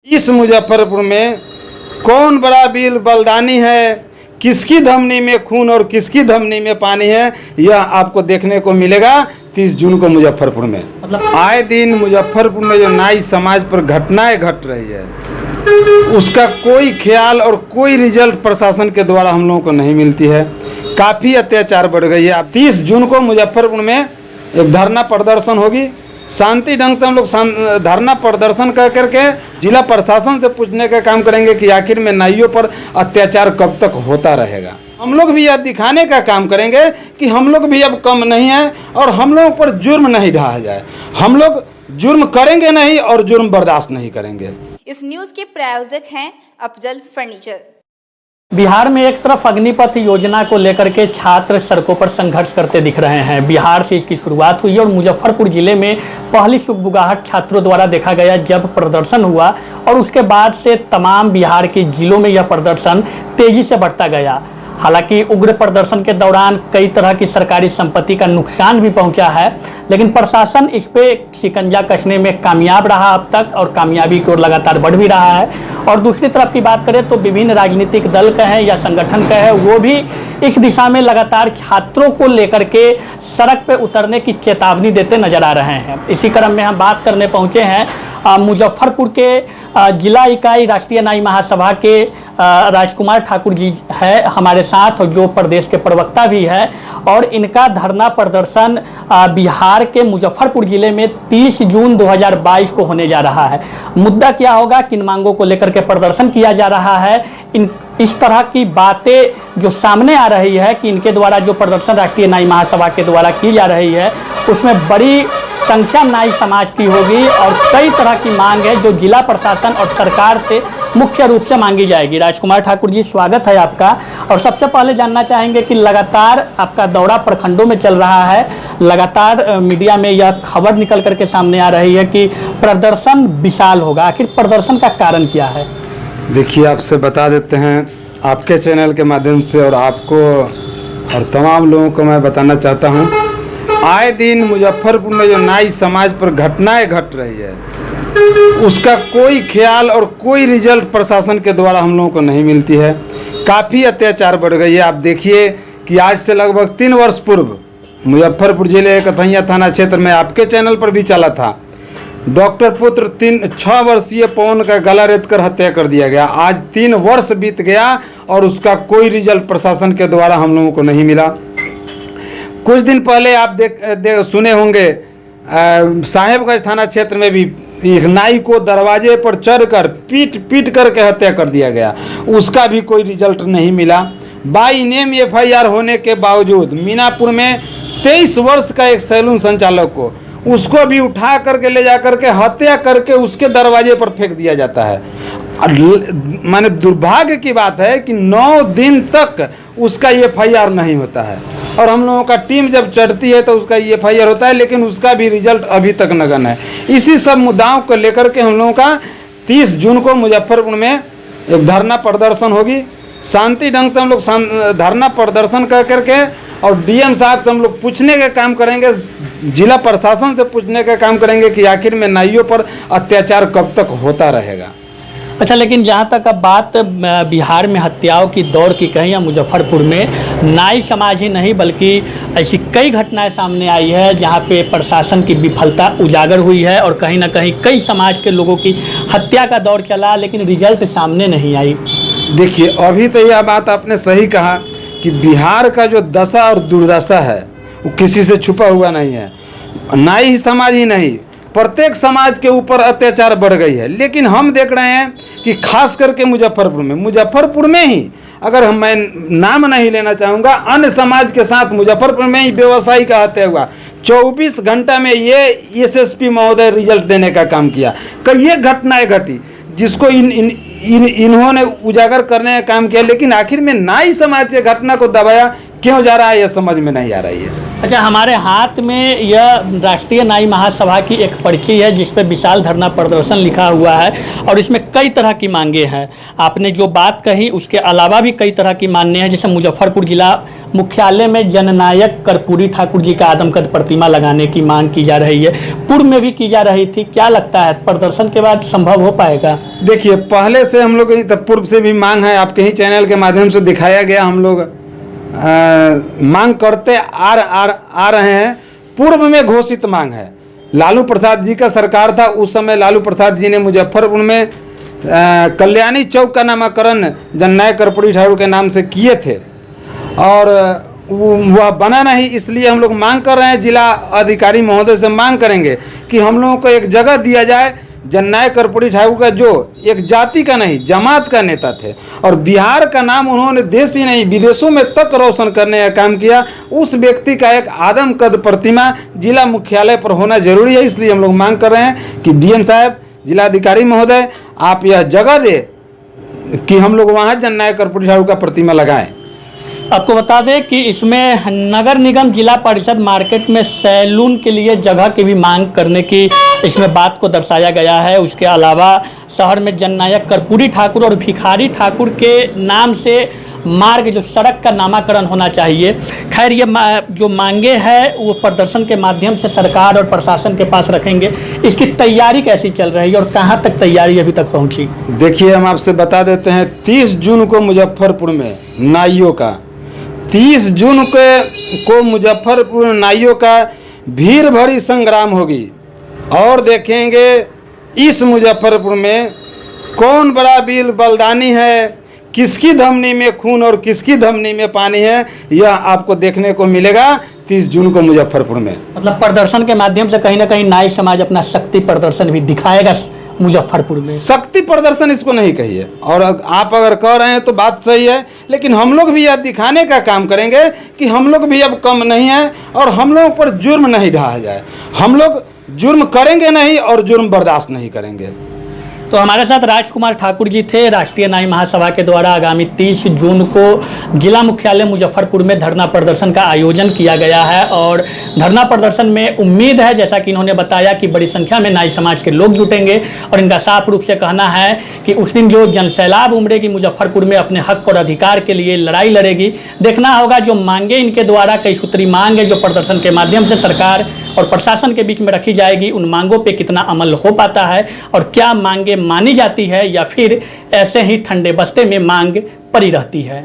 इस मुजफ्फरपुर में कौन बड़ा वीर बलिदानी है, किसकी धमनी में खून और किसकी धमनी में पानी है, यह आपको देखने को मिलेगा 30 जून को मुजफ्फरपुर में। मतलब आए दिन मुजफ्फरपुर में जो नाई समाज पर घटनाएं घट रही है, उसका कोई ख्याल और कोई रिजल्ट प्रशासन के द्वारा हम लोगों को नहीं मिलती है। काफ़ी अत्याचार बढ़ गई है। 30 जून को मुजफ्फरपुर में एक धरना प्रदर्शन होगी। शांति ढंग से हम लोग धरना प्रदर्शन कर करके जिला प्रशासन से पूछने का काम करेंगे कि आखिर में नाइयों पर अत्याचार कब तक होता रहेगा। हम लोग भी यह दिखाने का काम करेंगे कि हम लोग भी अब कम नहीं है और हम लोगों पर जुर्म नहीं ढाया जाए। हम लोग जुर्म करेंगे नहीं और जुर्म बर्दाश्त नहीं करेंगे। इस न्यूज़ के प्रायोजक हैं अफजल फर्नीचर। बिहार में एक तरफ अग्निपथ योजना को लेकर के छात्र सड़कों पर संघर्ष करते दिख रहे हैं। बिहार से इसकी शुरुआत हुई और मुजफ्फरपुर जिले में पहली सुगबुगाहट छात्रों द्वारा देखा गया जब प्रदर्शन हुआ और उसके बाद से तमाम बिहार के जिलों में यह प्रदर्शन तेजी से बढ़ता गया। हालांकि उग्र प्रदर्शन के दौरान कई तरह की सरकारी संपत्ति का नुकसान भी पहुंचा है, लेकिन प्रशासन इस पे शिकंजा कसने में कामयाब रहा अब तक और कामयाबी की ओर लगातार बढ़ भी रहा है। और दूसरी तरफ की बात करें तो विभिन्न राजनीतिक दल का है या संगठन का है, वो भी इस दिशा में लगातार छात्रों को लेकर के सड़क पे उतरने की चेतावनी देते नजर आ रहे हैं। इसी क्रम में हम बात करने पहुंचे हैं मुजफ्फरपुर के जिला इकाई राष्ट्रीय नाई महासभा के राजकुमार ठाकुर जी है हमारे साथ, जो प्रदेश के प्रवक्ता भी है, और इनका धरना प्रदर्शन बिहार के मुजफ्फरपुर जिले में 30 जून 2022 को होने जा रहा है। मुद्दा क्या होगा, किन मांगों को लेकर के प्रदर्शन किया जा रहा है, इस तरह की बातें जो सामने आ रही है कि इनके द्वारा जो प्रदर्शन राष्ट्रीय नाई महासभा के द्वारा की जा रही है उसमें बड़ी संख्या नाई समाज की होगी और कई तरह की मांग है जो जिला प्रशासन और सरकार से मुख्य रूप से मांगी जाएगी। राजकुमार ठाकुर जी, स्वागत है आपका। और सबसे पहले जानना चाहेंगे कि लगातार आपका दौरा प्रखंडों में चल रहा है, लगातार मीडिया में यह खबर निकल करके सामने आ रही है कि प्रदर्शन विशाल होगा, आखिर प्रदर्शन का कारण क्या है? देखिए, आपसे बता देते हैं आपके चैनल के माध्यम से, और आपको और तमाम लोगों को मैं बताना चाहता हूँ, आए दिन मुजफ्फरपुर में जो नाई समाज पर घटनाएं घट रही है, उसका कोई ख्याल और कोई रिजल्ट प्रशासन के द्वारा हम लोगों को नहीं मिलती है। काफ़ी अत्याचार बढ़ गई है। आप देखिए कि आज से लगभग 3 वर्ष पूर्व मुजफ्फरपुर जिले के कथैया थाना क्षेत्र में आपके चैनल पर भी चला था, डॉक्टर पुत्र 6 वर्षीय पवन का गला रेत कर हत्या कर दिया गया। आज 3 वर्ष बीत गया और उसका कोई रिजल्ट प्रशासन के द्वारा हम लोगों को नहीं मिला। कुछ दिन पहले आप सुने होंगे साहेबगंज थाना क्षेत्र में भी एक नाई को दरवाजे पर चढ़कर पीट करके हत्या कर दिया गया, उसका भी कोई रिजल्ट नहीं मिला। बाई नेम FIR होने के बावजूद मीनापुर में 23 वर्ष का एक सैलून संचालक को उसको भी उठा करके ले जा करके हत्या करके उसके दरवाजे पर फेंक दिया जाता है। माने दुर्भाग्य की बात है कि 9 दिन तक उसका FIR नहीं होता है और हम लोगों का टीम जब चढ़ती है तो उसका FIR होता है, लेकिन उसका भी रिजल्ट अभी तक नगण्य है। इसी सब मुद्दाओं को लेकर के हम लोगों का 30 जून को मुजफ्फरपुर में एक धरना प्रदर्शन होगी। शांति ढंग से हम लोग धरना प्रदर्शन कर करके और DM साहब से हम लोग पूछने का काम करेंगे, जिला प्रशासन से पूछने का काम करेंगे कि आखिर में नाइयों पर अत्याचार कब तक होता रहेगा। अच्छा, लेकिन जहाँ तक अब बात बिहार में हत्याओं की दौर की कहीं या मुजफ्फरपुर में नाई समाज ही नहीं बल्कि ऐसी कई घटनाएं सामने आई है जहाँ पे प्रशासन की विफलता उजागर हुई है और कहीं ना कहीं कई समाज के लोगों की हत्या का दौर चला, लेकिन रिजल्ट सामने नहीं आई। देखिए, अभी तो यह बात आपने सही कहा कि बिहार का जो दशा और दुर्दशा है वो किसी से छुपा हुआ नहीं है। नाई समाज ही नहीं, प्रत्येक समाज के ऊपर अत्याचार बढ़ गई है। लेकिन हम देख रहे हैं कि खास करके मुजफ्फरपुर में ही, अगर मैं नाम नहीं लेना चाहूँगा, अन्य समाज के साथ मुजफ्फरपुर में ही व्यवसायी का हत्या हुआ। 24 घंटा में ये SSP महोदय रिजल्ट देने का काम किया। कई घटनाएं घटी जिसको इन्होंने उजागर करने का काम किया, लेकिन आखिर में नाई समाज के घटना को दबाया क्यों जा रहा है, यह समझ में नहीं आ रही है। अच्छा, हमारे हाथ में यह राष्ट्रीय न्याय महासभा की एक पर्ची है जिस पे विशाल धरना प्रदर्शन लिखा हुआ है और इसमें कई तरह की मांगे हैं। आपने जो बात कही उसके अलावा भी कई तरह की मांगे हैं, जैसे मुजफ्फरपुर जिला मुख्यालय में जननायक कर्पूरी ठाकुर जी का आदमकद प्रतिमा लगाने की मांग की जा रही है, पूर्व में भी की जा रही थी। क्या लगता है प्रदर्शन के बाद संभव हो पाएगा? देखिए, पहले से हम लोग पूर्व से भी मांग है, आपके ही चैनल के माध्यम से दिखाया गया, हम लोग मांग करते आ रहे हैं। पूर्व में घोषित मांग है, लालू प्रसाद जी का सरकार था उस समय, लालू प्रसाद जी ने मुजफ्फरपुर में कल्याणी चौक का नामकरण जननायक कर्पूरी ठाकुर के नाम से किए थे और वह बना नहीं, इसलिए हम लोग मांग कर रहे हैं। जिला अधिकारी महोदय से मांग करेंगे कि हम लोगों को एक जगह दिया जाए। जननायक कर्पूरी ठाकुर का जो एक जाति का नहीं जमात का नेता थे और बिहार का नाम उन्होंने देश ही नहीं विदेशों में तक रोशन करने का काम किया, उस व्यक्ति का एक आदमकद प्रतिमा जिला मुख्यालय पर होना जरूरी है। इसलिए हम लोग मांग कर रहे हैं कि डीएम साहब, जिलाधिकारी महोदय, आप यह जगह दे कि हम लोग वहाँ जननायक कर्पूरी ठाकुर का प्रतिमा लगाएं। आपको बता दें कि इसमें नगर निगम जिला परिषद मार्केट में सैलून के लिए जगह की भी मांग करने की इसमें बात को दर्शाया गया है। उसके अलावा शहर में जननायक कर्पूरी ठाकुर और भिखारी ठाकुर के नाम से मार्ग, जो सड़क का नामकरण होना चाहिए। खैर, ये जो मांगे हैं वो प्रदर्शन के माध्यम से सरकार और प्रशासन के पास रखेंगे। इसकी तैयारी कैसी चल रही है और कहाँ तक तैयारी अभी तक पहुँची? देखिए, हम आपसे बता देते हैं, 30 जून को मुजफ्फरपुर में नाइयों का 30 जून को मुजफ्फरपुर नाइयों का भीड़ भरी संग्राम होगी और देखेंगे इस मुजफ्फरपुर में कौन बड़ा वीर बलिदानी है, किसकी धमनी में खून और किसकी धमनी में पानी है, यह आपको देखने को मिलेगा 30 जून को मुजफ्फरपुर में। मतलब प्रदर्शन के माध्यम से कहीं ना कहीं नाई समाज अपना शक्ति प्रदर्शन भी दिखाएगा मुजफ्फरपुर में। शक्ति प्रदर्शन इसको नहीं कहिए, और आप अगर कह रहे हैं तो बात सही है, लेकिन हम लोग भी यह दिखाने का काम करेंगे कि हम लोग भी अब कम नहीं हैं और हम लोगों पर जुर्म नहीं ढाया जाए। हम लोग जुर्म करेंगे नहीं और जुर्म बर्दाश्त नहीं करेंगे। तो हमारे साथ राजकुमार ठाकुर जी थे। राष्ट्रीय न्याय महासभा के द्वारा आगामी 30 जून को जिला मुख्यालय मुजफ्फरपुर में धरना प्रदर्शन का आयोजन किया गया है और धरना प्रदर्शन में उम्मीद है, जैसा कि इन्होंने बताया, कि बड़ी संख्या में नाई समाज के लोग जुटेंगे और इनका साफ रूप से कहना है कि उस दिन जो जनसैलाब उमड़ेगी मुजफ्फरपुर में अपने हक और अधिकार के लिए लड़ाई लड़ेगी। देखना होगा जो मांगे इनके द्वारा, कई सूत्री मांग है जो प्रदर्शन के माध्यम से सरकार और प्रशासन के बीच में रखी जाएगी, उन मांगों पे कितना अमल हो पाता है और क्या मांगे मानी जाती है या फिर ऐसे ही ठंडे बस्ते में मांग पड़ी रहती है।